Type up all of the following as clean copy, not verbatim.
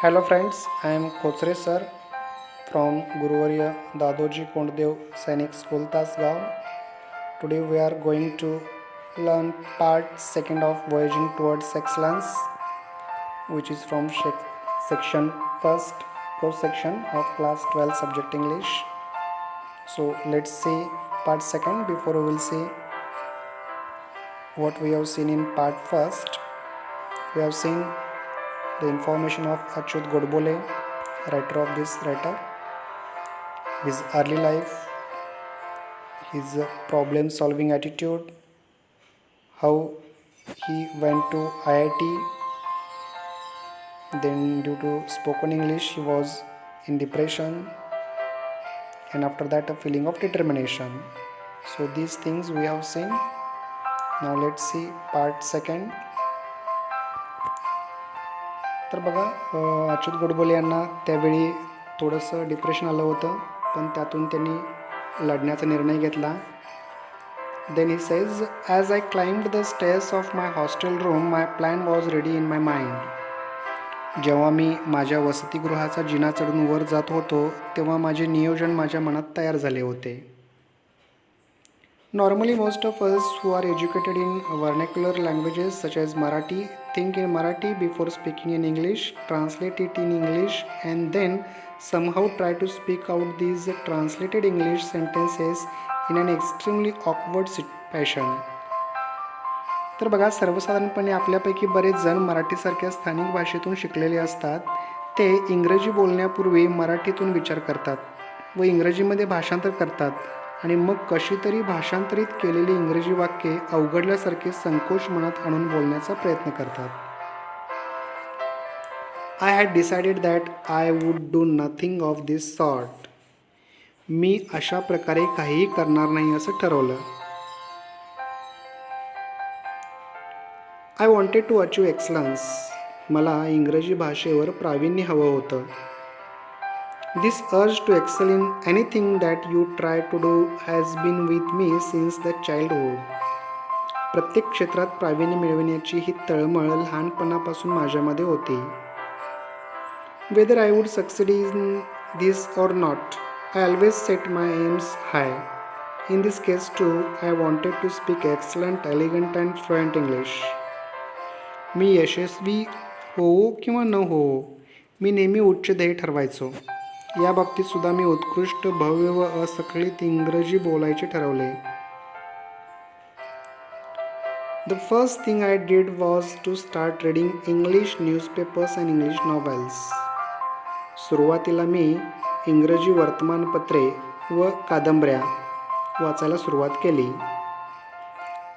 Hello friends, I am Khotsre sir from Guruvarya Dadoji Konddev Sainik School Tasgaon. Today we are going to learn part second of Voyaging Towards Excellence, which is from section first course section of class 12 subject English. So let's see part second before we will see what we have seen in part first. We have seen the information of Achyut Godbole, writer of this writer, his early life, his problem solving attitude, how he went to IIT, then due to spoken English he was in depression, and after that a feeling of determination. So these things we have seen. Now let's see part second. तर बघा, अच्युत गोडबोले यांना त्यावेळी थोडंसं depression आलं होतं, पण त्यातून त्यांनी लढण्याचा निर्णय घेतला. Then he says, as I climbed the stairs of my hostel room, my plan was ready in my mind. जेव्हा मी माझ्या वसतिगृहाचा जिना चढून वर जात होतो, तेव्हा माझे नियोजन माझ्या मनात तयार झाले होते. Normally, most of us who are educated in vernacular languages such as Marathi think in Marathi before speaking in English, translate it in English, and then somehow try to speak out these translated English sentences in an extremely awkward fashion. तर बघा, सर्वसाधारणपणे आपल्यापैकी बरेच जण मराठीसारख्या स्थानिक भाषेतून शिकलेले असतात. ते इंग्रजी बोलण्यापूर्वी मराठीतून विचार करतात व इंग्रजीमध्ये भाषांतर करतात आणि मग कशी तरी भाषांतरित केलेली इंग्रजी वाक्ये अवघडल्यासारखे संकोच मनात आणून बोलण्याचा प्रयत्न करतात. I had decided that I would do nothing of this sort. मी अशा प्रकारे काहीही करणार नाही असं ठरवलं. I wanted to achieve excellence. मला इंग्रजी भाषेवर प्रावीण्य हवं होतं. This urge to excel in anything that you try to do has been with me since the childhood. प्रत्येक क्षेत्रात प्रावीण्य मिळविण्याची ही तळमळ लहानपणापासून माझ्यामध्ये होती. Whether I would succeed in this or not, I always set my aims high. In this case too, I wanted to speak excellent, elegant and fluent English. मी यशस्वी होवो किंवा न होवो, मी नेहमी उच्च ध्येय ठरवायचो. या बाबतीत सुद्धा मी उत्कृष्ट, भव्य व असकळीत इंग्रजी बोलायचे ठरवले. The first thing I did was to start reading English newspapers and English novels. सुरुवातीला मी इंग्रजी वर्तमानपत्रे व कादंबऱ्या वाचायला सुरुवात केली.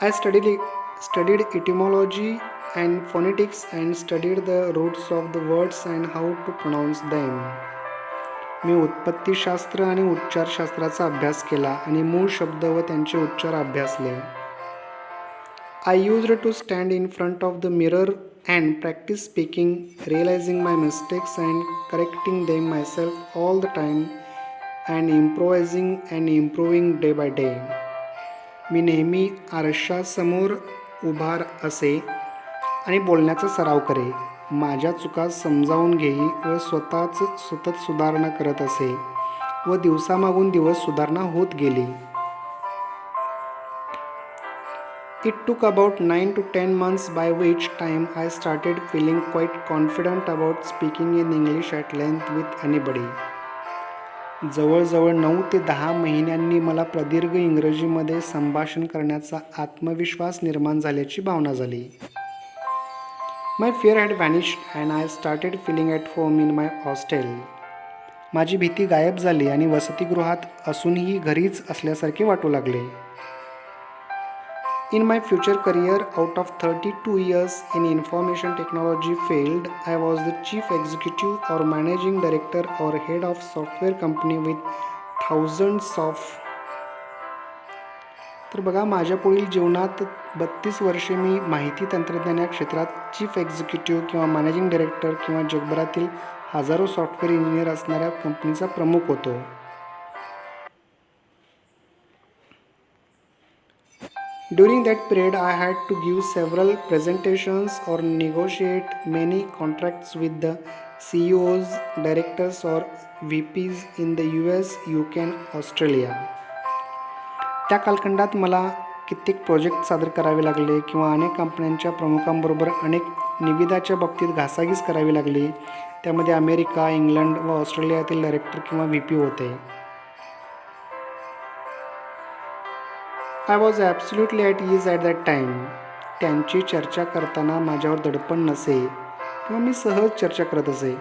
I studied etymology and phonetics and studied the roots of the words and how to pronounce them. मी उत्पत्तीशास्त्र आणि उच्चारशास्त्राचा अभ्यास केला आणि मूळ शब्द व त्यांचे उच्चार अभ्यासले. I used to stand in front of the mirror and practise speaking, realising my mistakes and correcting them myself all the time and improvising and improving day by day. मी नेहमी आरशासमोर उभा असे आणि बोलण्याचा सराव करे, माझ्या चुका समजावून घेई व स्वतःच सतत सुधारणा करत असे व दिवसामागून दिवस सुधारणा होत गेली. It took about 9 to 10 months, by which time I started feeling quite confident about speaking in English at length with anybody. जवळजवळ 9 ते 10 महिन्यांनी मला प्रदीर्घ इंग्रजीमध्ये संभाषण करण्याचा आत्मविश्वास निर्माण झाल्याची भावना झाली. My fear had vanished and I started feeling at home in my hostel. माझी भीती गायब झाली आणि वसतिगृहात असूनही घरीच असल्यासारखे वाटू लागले. In my future career, out of 32 years in information technology field, I was the chief executive or managing director or head of software company with thousands of. तर बघा, माझ्या पुढील जीवनात 32 वर्षे मी माहिती तंत्रज्ञान या क्षेत्रात चीफ एक्झिक्युटिव्ह किंवा मॅनेजिंग डायरेक्टर किंवा जगभरातील हजारो सॉफ्टवेअर इंजिनियर असणाऱ्या कंपनीचा प्रमुख होतो. During that period, I had to give several presentations or negotiate many contracts with the CEOs, directors, or VPs in the US, UK, and Australia. त्या कालखंडात मला कित्येक प्रोजेक्ट सादर करावे लागले किंवा अनेक कंपन्यांच्या प्रमुखांबरोबर अनेक निविदाच्या बाबतीत घासाघीस करावी लागली. त्यामध्ये अमेरिका, इंग्लंड व ऑस्ट्रेलियातील डायरेक्टर किंवा VP होते. I was absolutely at ease at that time. त्यांची चर्चा करताना माझ्यावर दडपण नसे किंवा मी सहज चर्चा करत असे.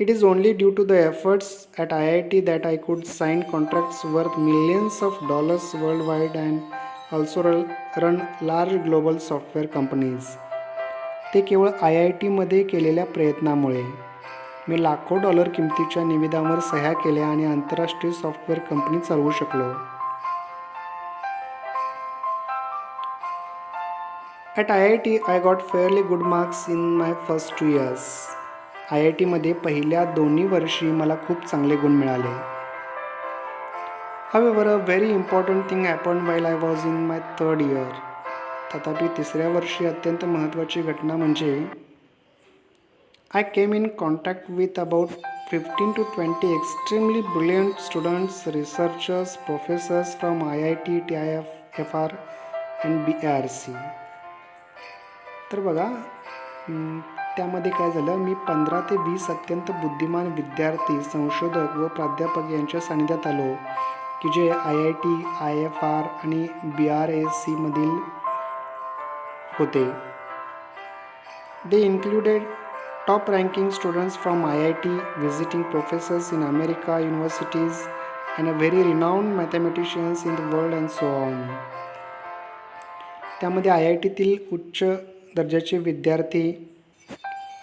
It is only due to the efforts at IIT that I could sign contracts worth millions of dollars worldwide and also run large global software companies. ते केवळ IITमध्ये केलेल्या प्रयत्नामुळे मी लाखो डॉलर किमतीच्या निविदांवर सह्या केल्या आणि आंतरराष्ट्रीय सॉफ्टवेअर कंपनी चालवू शकलो. At IIT, I got fairly good marks in my first 2 years. IITमध्ये पहिल्या 2 वर्षी मला खूप चांगले गुण मिळाले. However, a very important thing happened while I was in my 3rd year. तथापि तिसऱ्या वर्षी अत्यंत महत्त्वाची घटना म्हणजे I came in contact with about 15 to 20 extremely brilliant students, researchers, professors from IIT, TIFR and BRC. तर बघा, त्यामध्ये काय झालं, मी 15 ते 20 अत्यंत बुद्धिमान विद्यार्थी, संशोधक व प्राध्यापक यांच्या सानिध्यात आलो की जे IIT, IFR आणि BRC मधील होते. They included top ranking students from IIT, visiting professors in America universities and a very renowned mathematicians in the world and so on. त्यामध्ये IITतील उच्च दर्जाचे विद्यार्थी,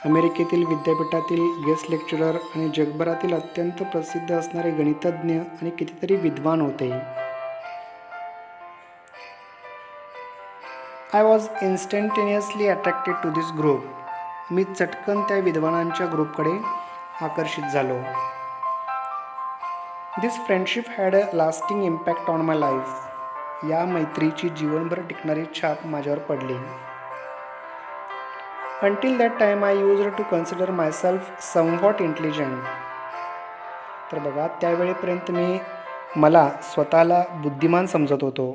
अमेरिकेतील विद्यापीठातील गेस्ट लेक्चरर आणि जगभरातील अत्यंत प्रसिद्ध असणारे गणितज्ञ आणि कितीतरी विद्वान होते. I was instantaneously attracted to this group. मी चटकन त्या विद्वानांच्या ग्रुपकडे आकर्षित झालो. This friendship had a lasting impact on my life. या मैत्रीची जीवनभर टिकणारी छाप माझ्यावर पडली. Until that time I used to consider myself somewhat intelligent. तर बघा, त्यावेळेपर्यंत मला स्वतःला बुद्धिमान समजत होतो.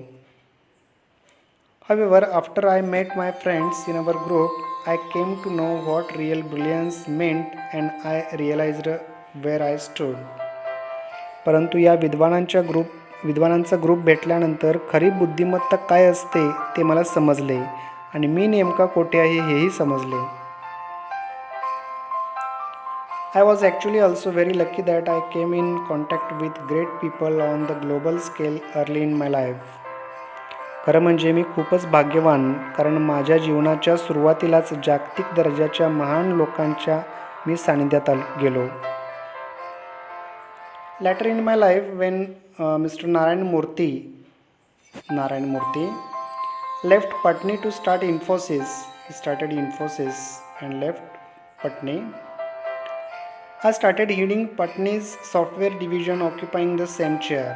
However, after I met my friends in our group, I came to know what real brilliance meant and I realized where I stood. परंतु या विद्वानांचा group भेटल्यानंतर खरी बुद्धिमत्ता काय असते ते मला समजले आणि मी नेमका कोठे आहे हेही समजले. I was actually also very lucky that I came in contact with great people on the global scale early in my life. खरं म्हणजे मी खूपच भाग्यवान, कारण माझ्या जीवनाच्या सुरुवातीलाच जागतिक दर्जाच्या महान लोकांच्या मी सानिध्यात गेलो. Later in my life, when Mr. Narayan Murthy left Patni to start Infosys. He started Infosys and left Patni. I started heading Patni's software division, occupying the same chair.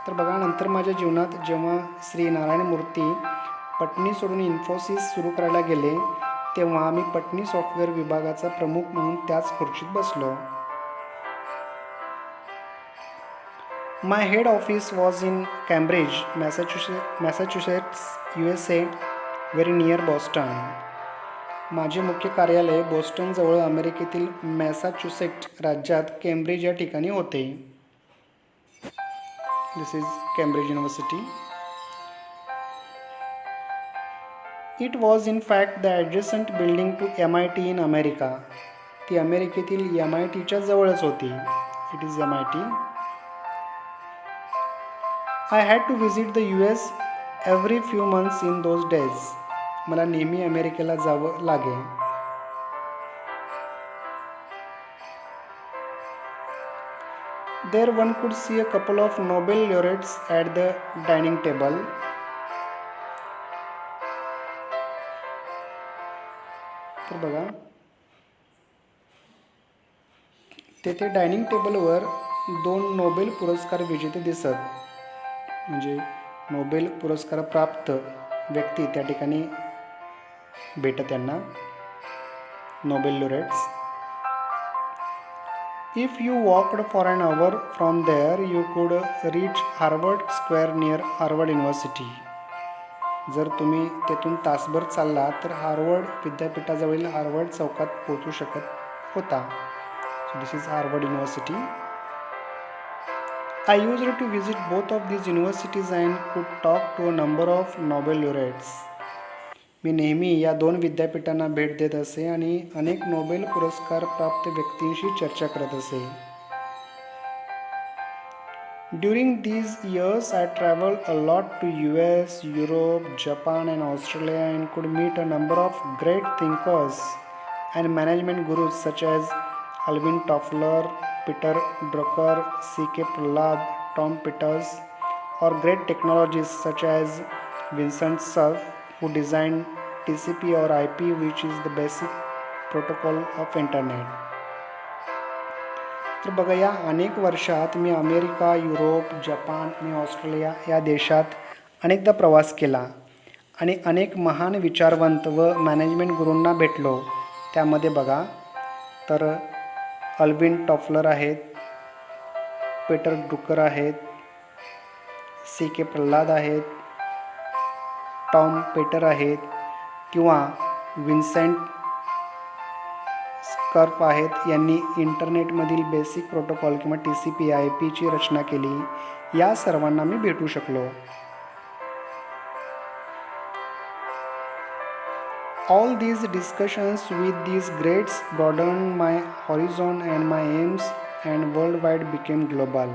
तर बघा, नंतर माझ्या जीवनात जेव्हा श्री नारायण मूर्ती पटनी सोडून इन्फोसिस सुरू करायला गेले, तेव्हा मी पटनी सॉफ्टवेअर विभागाचा प्रमुख म्हणून त्याच खुर्चीत बसलो. My head office was in Cambridge, Massachusetts, USA, very near Boston. माझे मुख्य कार्यालय बोस्टनजवळ अमेरिकेतील मॅसाच्युसेट्स राज्यात केम्ब्रिज या ठिकाणी होते. This is Cambridge University. It was in fact the adjacent building to MIT in America. ती अमेरिकेतील MITच्या जवळच होती. It is MIT. I had to visit the US every few months in those days. मला नेहमी अमेरिकेला जावं लागे. There one could see a couple of Nobel laureates at the dining table. तर बघा, तेथे डायनिंग टेबलवर 2 नोबेल पुरस्कार विजेते दिसत. म्हणजे नोबेल पुरस्कार प्राप्त व्यक्ती त्या ठिकाणी भेटत त्यांना, Nobel laureates. If you walked for an hour from there you could reach Harvard Square near Harvard University. जर तुम्ही तेथून तासभर चालला तर हार्वर्ड विद्यापीठाजवळील हार्वर्ड चौकात पोहोचू शकत होता. So this is Harvard university. I used to visit both of these universities and could talk to a number of Nobel laureates. मी नेहमी या दोन विद्यापीठांना भेट देत असे आणि अनेक नोबेल पुरस्कार प्राप्त व्यक्तींशी चर्चा करत असे. During these years, I traveled a lot to US, Europe, Japan and Australia and could meet a number of great thinkers and management gurus such as Alvin Toffler, Peter Drucker, C.K. Prahlad, Tom Peters, or great technologists such as Vincent Cerf, who designed TCP or IP, which is the basic protocol of internet. तर बघा, या अनेक वर्षात मी America, Europe, Japan आणि Australia या देशात अनेकदा प्रवास केला आणि अनेक महान विचारवंत व मॅनेजमेंट गुरूंना भेटलो. त्यामध्ये बघा तर अल्विन टॉफलर आहेत, पीटर ड्रुकर आहेत, C.K. प्रल्हाद आहेत, टॉम पेटर आहेत किंवा विन्सेंट स्कर्फ आहेत. यांनी इंटरनेटमधील बेसिक प्रोटोकॉल किंवा TCP IP रचना केली. या सर्वांना मी भेटू शकलो. All these discussions with these greats broadened my horizon and my aims and worldwide became global.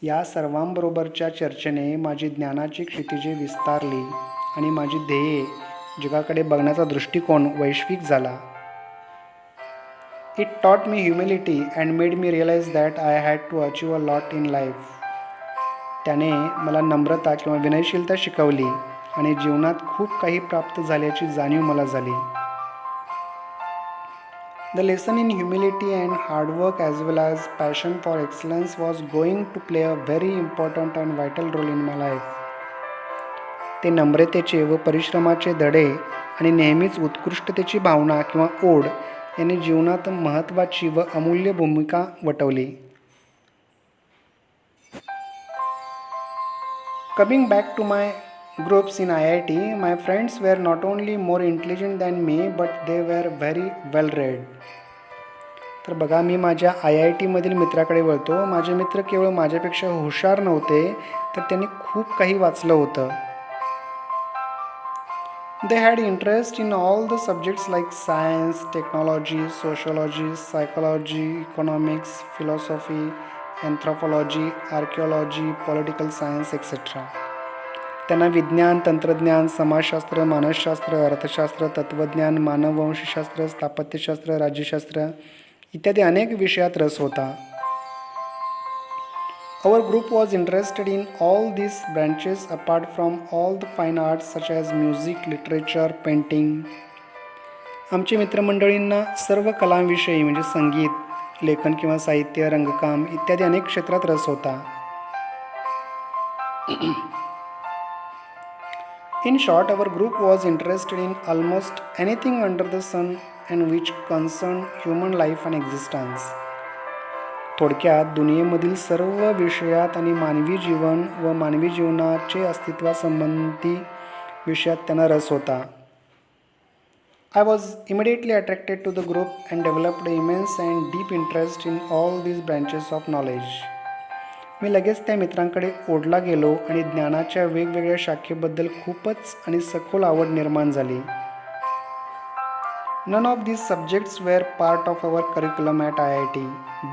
या सर्वांबरोबरच्या चर्चेने माझी ज्ञानाची क्षितिजे विस्तारली आणि माझी ध्येये जगाकडे बघण्याचा दृष्टिकोन वैश्विक झाला. It taught me humility and made me realize that I had to achieve a lot in life. त्याने मला नम्रता किंवा विनयशीलता शिकवली आणि जीवनात खूप काही प्राप्त झाल्याची जाणीव मला झाली. The lesson in humility and hard work as well as passion for excellence was going to play a very important and vital role in my life. ते नम्रतेचे व परिश्रमाचे धडे आणि नेहमीच उत्कृष्टतेची भावना किंवा ओढ यांनी जीवनात महत्त्वाची व अमूल्य भूमिका वठवली. Coming back to my groups in IIT, my friends were not only more intelligent than me but they were very well read. तर बघा, मी माझ्या IIT मधील मित्राकडे वळतो. माझे मित्र केवळ माझ्यापेक्षा हुशार नव्हते तर त्यांनी खूप काही वाचलं होतं. They had interest in all the subjects like science, technology, sociology, psychology, economics, philosophy, anthropology, archaeology, political science, etc. त्यांना विज्ञान, तंत्रज्ञान, समाजशास्त्र, मानसशास्त्र, अर्थशास्त्र, तत्त्वज्ञान, मानववंशशास्त्र, स्थापत्यशास्त्र, राज्यशास्त्र इत्यादी अनेक विषयात रस होता. Our group was interested in all these branches apart from all the fine arts such as music, literature, painting. आमच्या मित्रमंडळींना सर्व कलांविषयी म्हणजे संगीत, लेखन किंवा साहित्य, रंगकाम इत्यादी अनेक क्षेत्रात रस होता. In short, our group was interested in almost anything under the sun and which concerned human life and existence. थोडक्यात दुनियेमधील सर्व विषयात आणि मानवी जीवन व मानवी जीवनाचे अस्तित्वासंबंधी विषयात त्यांना रस होता. I was immediately attracted to the group and developed immense and deep interest in all these branches of knowledge. मी लगेच त्या मित्रांकडे ओढला गेलो आणि ज्ञानाच्या वेगवेगळ्या शाखेबद्दल खूपच आणि सखोल आवड निर्माण झाली. None of these subjects were part of our curriculum at IIT,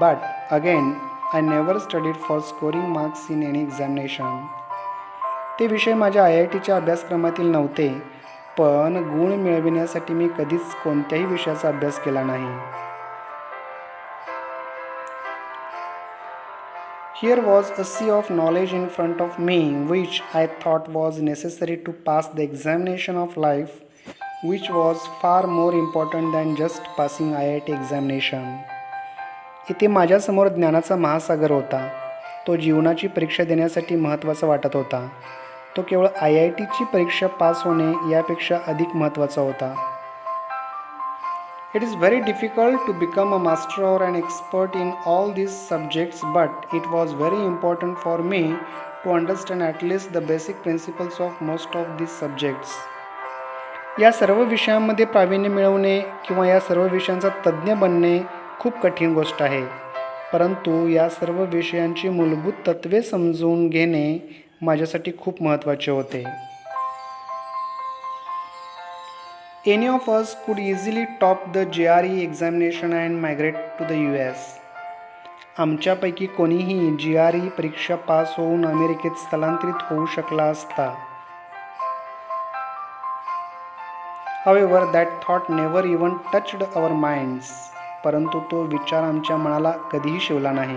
but again, I never studied for scoring marks in any examination. ते विषय माझ्या IITच्या अभ्यासक्रमातील नव्हते, पण गुण मिळविण्यासाठी मी कधीच कोणत्याही विषयाचा अभ्यास केला नाही. Here was a sea of knowledge in front of me, which I thought was necessary to pass the examination of life, which was far more important than just passing IIT examination. इथे माझ्यासमोर ज्ञानाचा महासागर होता. तो जीवनाची परीक्षा देण्यासाठी महत्त्वाचा वाटत होता. तो केवळ IITची परीक्षा पास होणे यापेक्षा अधिक महत्त्वाचा होता. It is very difficult to become a master or an expert in all these subjects, but it was very important for me to understand at least the basic principles of most of these subjects. या सर्व विषयांमध्ये प्रावीण्य मिळवणे किंवा या सर्व विषयांचा तज्ज्ञ बनणे खूप कठीण गोष्ट आहे, परंतु या सर्व विषयांची मूलभूत तत्त्वे समजून घेणे माझ्यासाठी खूप महत्त्वाचे होते. Any of us could easily top the GRE examination and migrate to the US. आमच्यापैकी कोणीही GRE परीक्षा पास होऊन अमेरिकेत स्थलांतरित होऊ शकला असता. However, that thought never even touched our minds. परंतु तो विचार आमच्या मनाला कधीही शिवला नाही.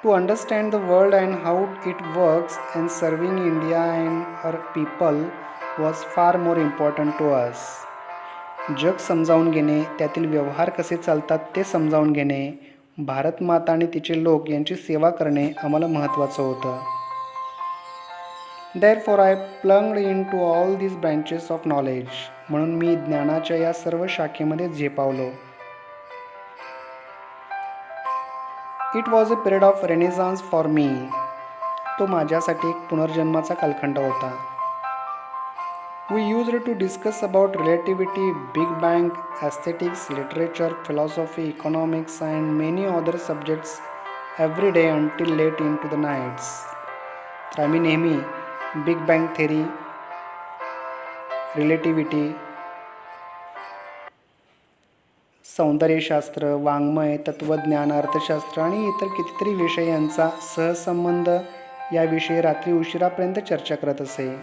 To understand the world and how it works and serving India and her people was far more important to us. जग समजावून घेणे, त्यातील व्यवहार कसे चालतात ते समजावून घेणे, भारत माता आणि तिचे लोक यांची सेवा करणे आम्हाला महत्त्वाचं होतं. Therefore I plunged into all these branches of knowledge. म्हणून मी ज्ञानाच्या या सर्व शाखेमध्ये झेपावलो. It was a period of renaissance for me. तो माझ्यासाठी एक पुनर्जन्माचा कालखंड होता. We used to discuss about relativity, Big Bang, aesthetics, literature, philosophy, economics and many other subjects every day until late into the nights. तर आम्ही नेहमी big bang theory, relativity, सौंदर्यशास्त्र, वाङ्मय, तत्त्वज्ञान, अर्थशास्त्र आणि इतर कितीतरी विषय यांचा सहसंबंध याविषयी रात्री उशिरापर्यंत चर्चा करत असे.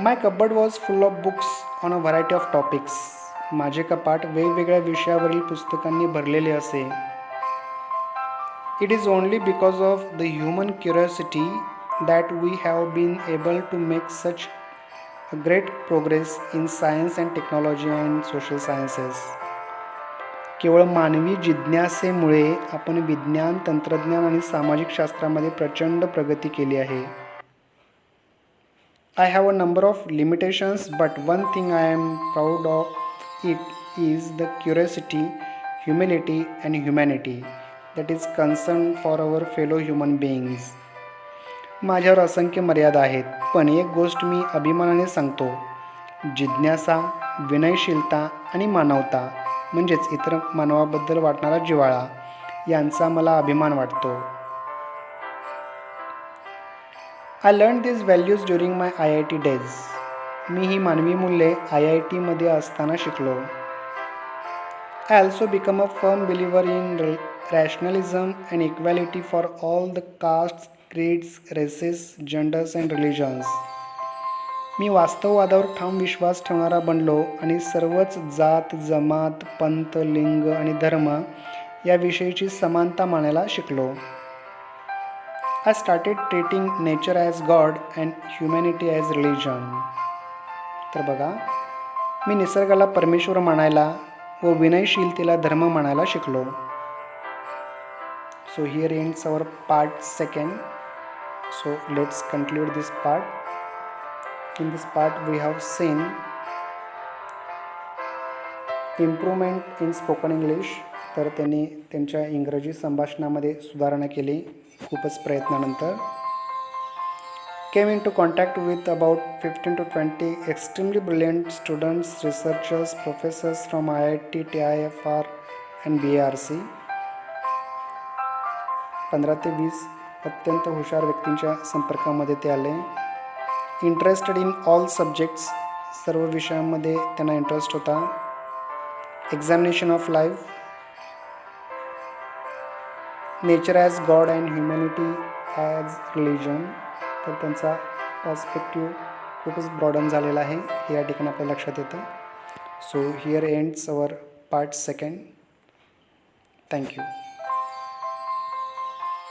My cupboard was full of books on a variety of topics. माझे कपाट वेगवेगळ्या विषयावरील पुस्तकांनी भरलेले असे. It is only because of the human curiosity that we have been able to make such a great progress in science and technology and social sciences. केवळ मानवी जिज्ञासेमुळे आपण विज्ञान, तंत्रज्ञान आणि सामाजिक शास्त्रामध्ये प्रचंड प्रगती केली आहे. I have a number of limitations, but one thing I am proud of it is the curiosity, humility and humanity that is concerned for our fellow human beings. माझ्यावर असंख्य मर्यादा आहेत, पण एक गोष्ट मी अभिमानाने सांगतो, जिज्ञासा, विनयशीलता आणि मानवता म्हणजेच इतर मानवाबद्दल वाटणारा जिव्हाळा यांचा मला अभिमान वाटतो. I learned these values during my IIT days. मी ही मानवी मूल्ये IITमध्ये असताना शिकलो. I also become a firm believer in rationalism and equality for all the castes, creeds, races, genders and religions. मी वास्तववादावर ठाम विश्वास ठेवणारा बनलो आणि सर्वच जात, जमात, पंथ, लिंग आणि धर्म याविषयीची समानता मानायला शिकलो. I started treating nature as God and humanity as religion. तर बघा, मी निसर्गाला परमेश्वर मानायला व विनयशीलतेला धर्म मानायला शिकलो. So here ends our part 2. So let's conclude this part. In this part we have seen improvement in spoken English. तर त्यांनी त्यांच्या इंग्रजी संभाषणामध्ये सुधारणा केली खूपच प्रयत्नानंतर. Came into contact with about 15 to 20 extremely brilliant students, researchers, professors from IIT, TIFR and BARC. 15 ते 20 अत्यंत हुशार व्यक्तींच्या संपर्कामध्ये ते आले. इंटरेस्टेड इन ऑल सब्जेक्ट्स, सर्व विषयांमध्ये त्यांना इंटरेस्ट होता. Examination of life, nature as God and humanity as religion. तर त्यांचा पर्स्पेक्टिव्ह खूपच ब्रॉडन झालेला आहे हे या ठिकाणी आपल्या लक्षात येतं. So here ends our part 2. Thank you.